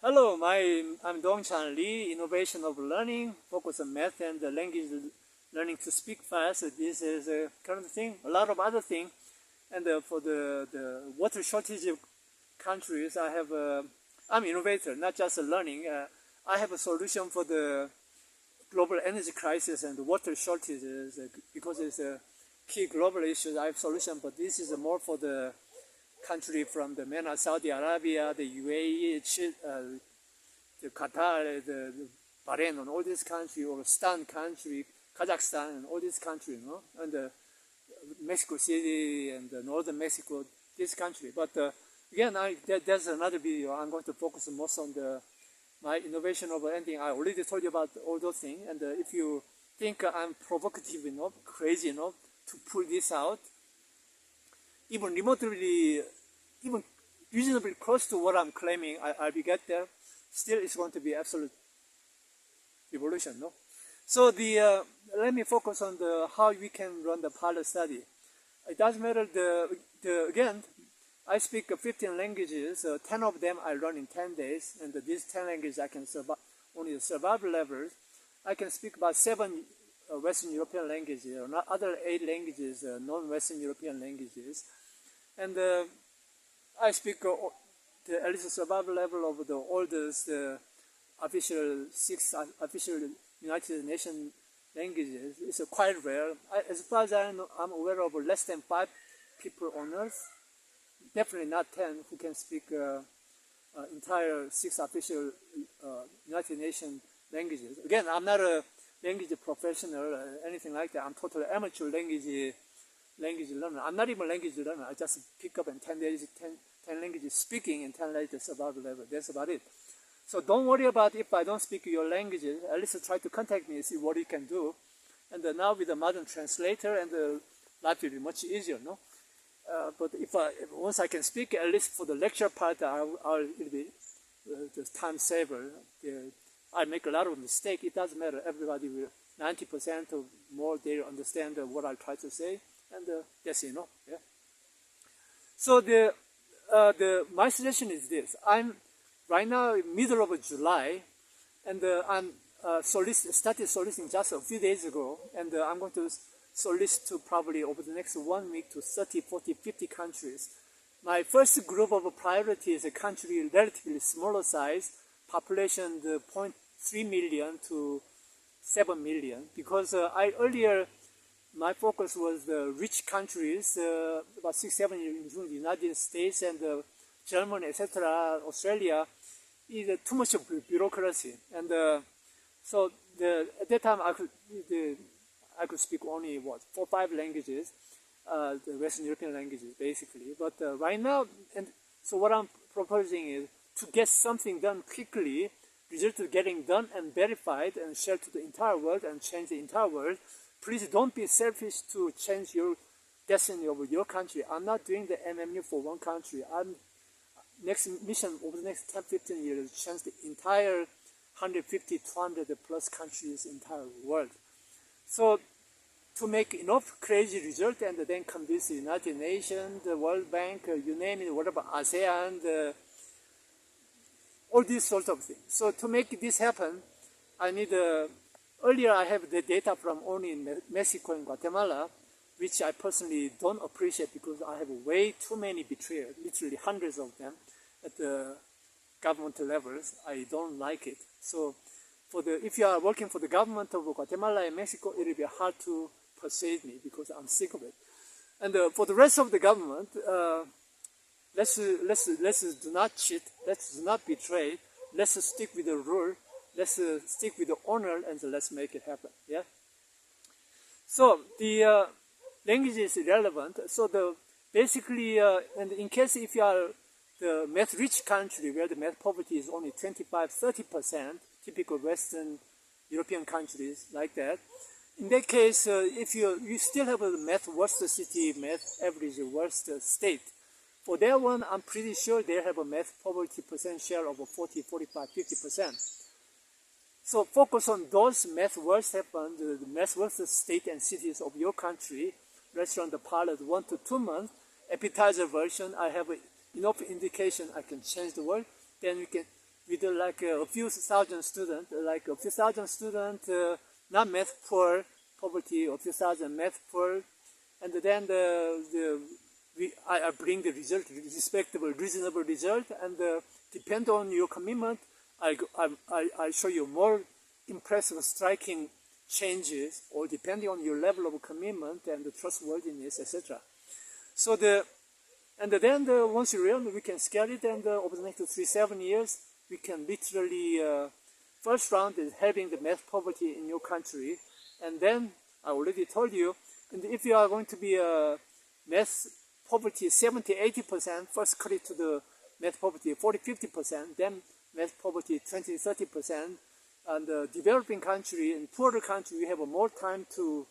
Hello, I'm Dongchan Lee, Innovation of Learning, focus on math and language learning to speak fast. This is a current thing, a lot of other things. And for the water shortage countries, I'm innovator, not just learning. I have a solution for the global energy crisis and the water shortages because it's a key global issue. I have solution, but this is more for the country from the MENA, Saudi Arabia, the UAE, the Qatar, the Bahrain, and all these countries, or Stan country, Kazakhstan, and all these countries, you know, and Mexico City and northern Mexico, this country. But again, there's another video. I'm going to focus most on my innovation of ending. I already told you about all those things, and if you think I'm provocative enough, crazy enough to pull this out, even remotely, even reasonably close to what I'm claiming, I'll be get there. Still, it's going to be absolute revolution, no? So let me focus on how we can run the pilot study. It doesn't matter again, I speak 15 languages, 10 of them I learn in 10 days, and these 10 languages I can survive, only the survival levels. I can speak about 7 Western European languages, or not other 8 languages, non-Western European languages. And I speak at least the survival level of the oldest official 6 official United Nations languages. It's quite rare. As far as I'm aware of, less than 5 people on Earth, definitely not 10, who can speak entire 6 official United Nations languages. Again, I'm not a language professional or anything like that. I'm totally amateur language learner. I'm not even a language learner. I just pick up in 10 days, 10 languages speaking and 10 languages survival level. That's about it. So don't worry about if I don't speak your languages. At least try to contact me and see what you can do. And now with the modern translator, and life will be much easier, no? But once I can speak, at least for the lecture part, it'll be the time saver. I make a lot of mistakes. It doesn't matter. Everybody will 90% or more they understand what I try to say, and yes, you know, yeah. So my suggestion is this: I'm right now in middle of July, and I'm started soliciting just a few days ago, and I'm going to solicit to probably over the next 1 week to 30, 40, 50 countries. My first group of priority is a country relatively smaller size, population 0.3 million to 7 million, because earlier my focus was the rich countries, about 6, 7 years in the United States and Germany, etc., Australia, is too much of bureaucracy. And so at that time I could speak only 4 or 5 languages, the Western European languages basically. But right now, and so what I'm proposing is to get something done quickly, result of getting done and verified and shared to the entire world and change the entire world. Please don't be selfish to change your destiny of your country. I'm not doing the MMU for one country. Next mission over the next 10, 15 years, change the entire 150, 200 plus countries, entire world. So to make enough crazy result and then convince the United Nations, the World Bank, you name it, whatever, ASEAN, all these sorts of things. So to make this happen, I need earlier I have the data from only Mexico and Guatemala, which I personally don't appreciate because I have way too many betrayers, literally hundreds of them at the government levels. I don't like it. So if you are working for the government of Guatemala and Mexico, it will be hard to persuade me because I'm sick of it. And for the rest of the government, let's do not cheat, let's do not betray, let's stick with the rule, let's stick with the honor, and let's make it happen. Yeah. So the language is irrelevant. So basically, and in case if you are the math-rich country where the math poverty is only 25–30%, typical Western European countries like that. In that case, if you still have a math worst city, math average worst state. For that one, I'm pretty sure they have a math poverty percent share of 40, 45, 50%. So focus on those math worst happen, the math worst state and cities of your country. Let's run the pilot 1 to 2 months. Appetizer version, I have enough indication I can change the world. Then we can with like a few thousand students, not math poor, poverty, a few thousand math poor, and then I bring the result, respectable, reasonable result, and depend on your commitment, I show you more impressive, striking changes, or depending on your level of commitment and the trustworthiness, etc. So once you realize, we can scale it, and over the next 3-7 years, we can literally, first round is having the math poverty in your country, and then I already told you, and if you are going to be a math poverty 70-80%, first cut it to the math poverty 40-50%, then math poverty 20-30%, and the developing country and poorer country, you have more time to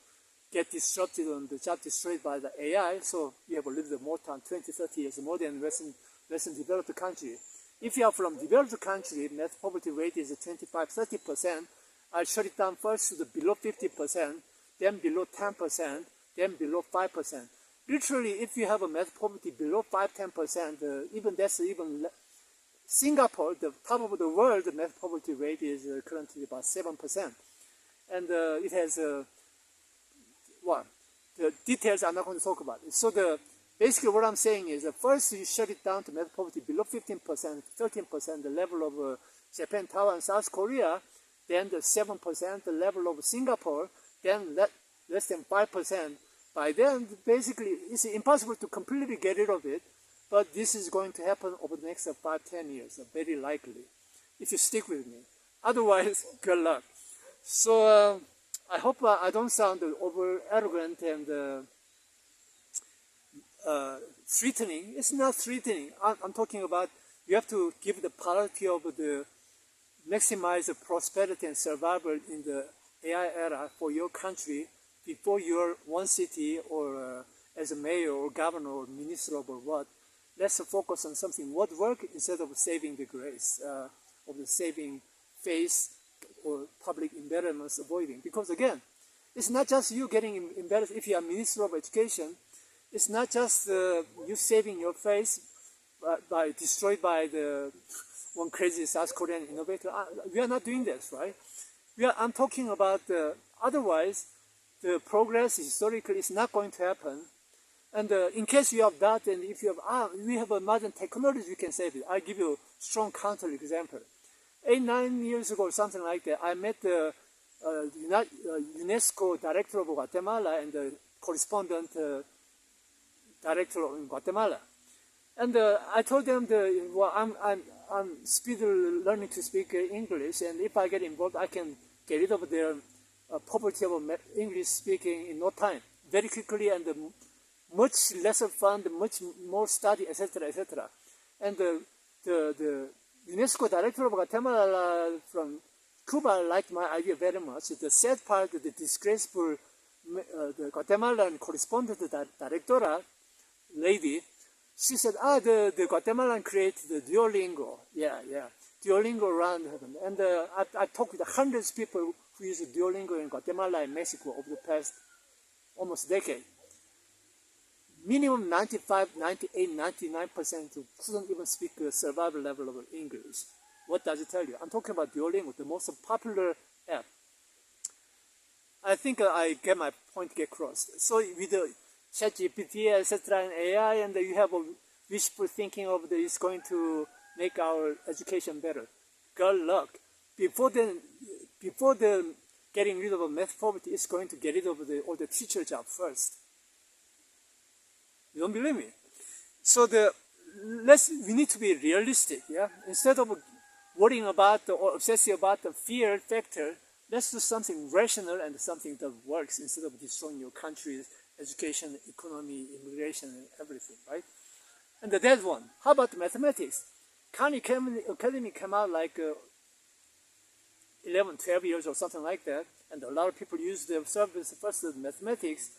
get disrupted and the job destroyed by the AI, so you have a little bit more time, 20-30 years more than Western developed country. If you are from developed country, math poverty rate is 25-30%, I'll shut it down first to the below 50%, then below 10%, then below 5%. Literally, if you have a math poverty below 5-10%, Singapore, the top of the world, the math poverty rate is currently about 7%. And it has, the details I'm not going to talk about. So basically what I'm saying is, first you shut it down to math poverty below 15%, 13%, the level of Japan, Taiwan, South Korea, then the 7%, the level of Singapore, then less than 5%. By then, basically, it's impossible to completely get rid of it, but this is going to happen over the next 5-10 years, very likely, if you stick with me. Otherwise, good luck. So I hope I don't sound over arrogant and threatening. It's not threatening. I'm talking about you have to give the priority of the maximize the prosperity and survival in the AI era for your country before you're one city or as a mayor or governor or minister or what. Let's focus on something what work instead of saving the grace, of the saving face or public embarrassment avoiding. Because again, it's not just you getting embarrassed if you are Minister of Education. It's not just you saving your face by destroyed by the one crazy South Korean innovator. We are not doing this, right? I'm talking about otherwise the progress historically is not going to happen. And in case you have that, and if you have, we have a modern technology, we can save it. I'll give you a strong counter example. 8-9 years ago, something like that, I met the UNESCO director of Guatemala and the correspondent director in Guatemala. And I told them, I'm speedily learning to speak English, and if I get involved, I can get rid of their poverty of English speaking in no time, very quickly, and much lesser fund, much more study, etc., etc. And the UNESCO director of Guatemala from Cuba liked my idea very much. The sad part, the disgraceful, the Guatemalan correspondent directora lady, she said, the Guatemalan created the Duolingo. Yeah, Duolingo around heaven. And I talked with hundreds of people who use Duolingo in Guatemala and Mexico over the past almost decade. Minimum 95, 98, 99% who couldn't even speak a survival level of English. What does it tell you? I'm talking about Duolingo, the most popular app. I think I get my point get crossed. So with the ChatGPT, etc., and AI, and you have a wishful thinking of it's going to make our education better. Good luck. Before the getting rid of math poverty, it's going to get rid of all the teacher job first. You don't believe me? So we need to be realistic, yeah? Instead of worrying about or obsessing about the fear factor, let's do something rational and something that works instead of destroying your country's education, economy, immigration, and everything, right? And the dead one, how about mathematics? Khan Academy came out like 11, 12 years or something like that, and a lot of people use the service first of mathematics,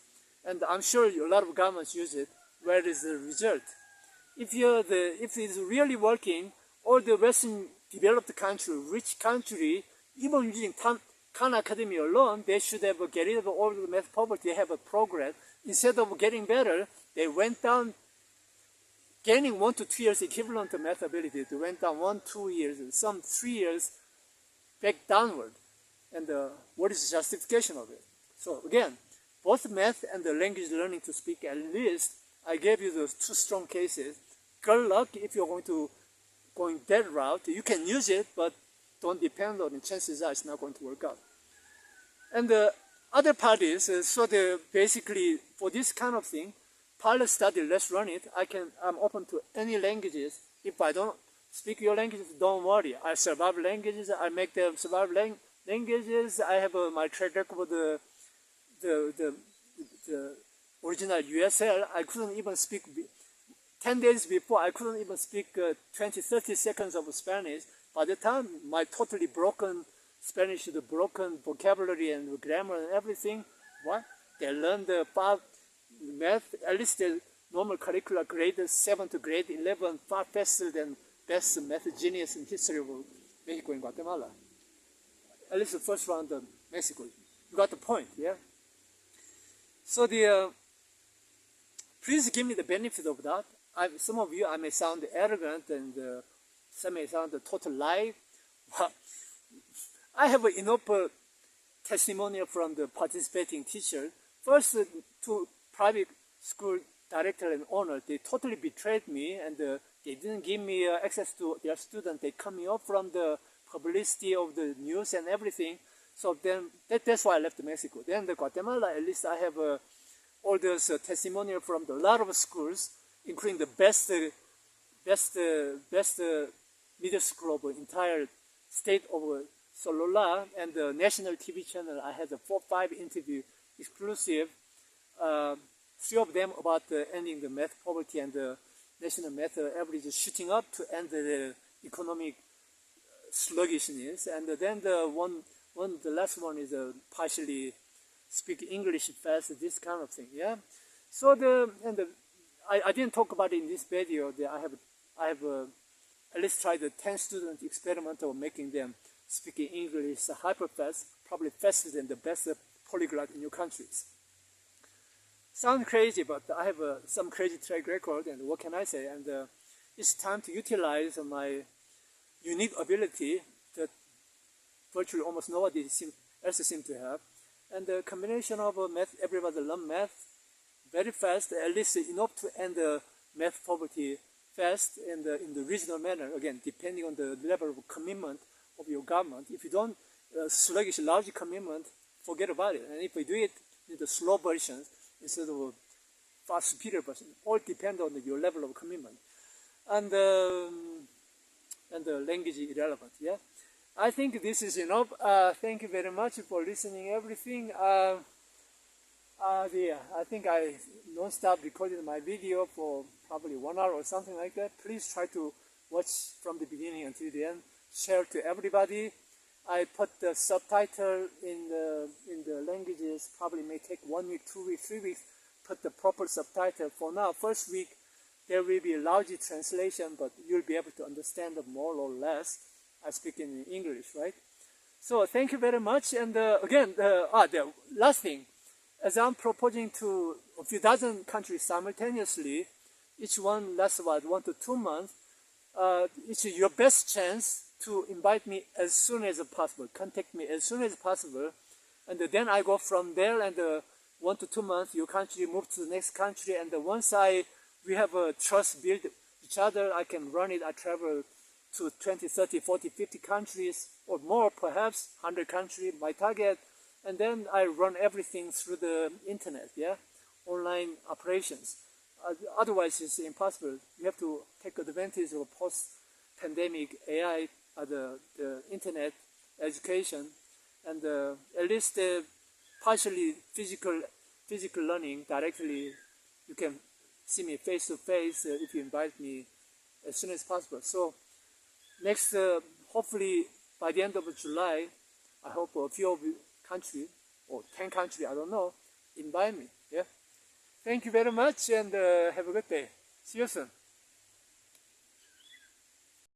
and I'm sure a lot of governments use it. Where is the result? If it's really working, all the Western developed country, rich country, even using Khan Academy alone, they should have get rid of all the math poverty, have a progress. Instead of getting better, they went down, gaining 1 to 2 years equivalent to math ability. It went down 1, 2 years, and some 3 years back downward. And what is the justification of it? So again, both math and the language learning to speak, at least I gave you those 2 strong cases. Good luck if you're going that route. You can use it, but don't depend on it. Chances are it's not going to work out. And the other part is, basically for this kind of thing, pilot study, let's run it. I'm open to any languages. If I don't speak your languages, don't worry. I survive languages. I make them survive languages. I have my track record with the original USL. I couldn't even speak 10 days before. I couldn't even speak 20-30 seconds of Spanish. By the time my totally broken Spanish, the broken vocabulary and grammar and everything, what? They learned the math, at least the normal curricular grade 7 to grade 11 far faster than best math genius in history of Mexico and Guatemala. At least the first round of Mexico. You got the point, yeah? So please give me the benefit of that. Some of you, I may sound arrogant and some may sound a total lie. I have enough testimonial from the participating teacher. First, to private school director and owner, they totally betrayed me, and they didn't give me access to their students. They cut me off from the publicity of the news and everything. So then that's why I left Mexico. Then the Guatemala, at least I have all those testimonial from a lot of schools, including the best middle school of the entire state of Sonora, and the national TV channel. I had a 4-5 interview exclusive, 3 of them about ending the math poverty and the national math average shooting up to end the economic sluggishness. And then the last one is partially speak English fast, this kind of thing. Yeah. So I didn't talk about it in this video. I have at least tried the 10 student experiment of making them speaking English hyper fast, probably faster than the best polyglot in your countries. Sounds crazy, but I have some crazy track record, and what can I say? And it's time to utilize my unique ability that virtually almost nobody else seems to have. And the combination of math, everybody learn math very fast, at least enough to end the math poverty fast and in the regional manner, again, depending on the level of commitment of your government. If you don't sluggish large commitment, forget about it. And if you do it in the slow versions instead of far superior version, all depend on your level of commitment. And the language is irrelevant, yeah? I think this is enough. Thank you very much for listening everything. I think I non-stop recorded my video for probably 1 hour or something like that. Please try to watch from the beginning until the end. Share to everybody. I put the subtitle in the languages. Probably may take 1 week, 2 weeks, 3 weeks. Put the proper subtitle. For now, first week there will be a large translation, but you'll be able to understand more or less. I speak in English, right? So thank you very much. And again, the last thing, as I'm proposing to a few dozen countries simultaneously, each one lasts about 1 to 2 months. It's your best chance to invite me as soon as possible. Contact me as soon as possible, and then I go from there. And 1 to 2 months, your country move to the next country. And once we have a trust build each other, I can run it. I travel to 20, 30, 40, 50 countries or more, perhaps 100 countries, my target. And then I run everything through the internet, yeah, online operations. Otherwise, it's impossible. You have to take advantage of post-pandemic AI, the internet education, and at least partially physical learning directly. You can see me face to face if you invite me as soon as possible. So next, hopefully by the end of July, I hope a few of you countries, or 10 countries, I don't know, invite me. Yeah. Thank you very much, and have a good day. See you soon.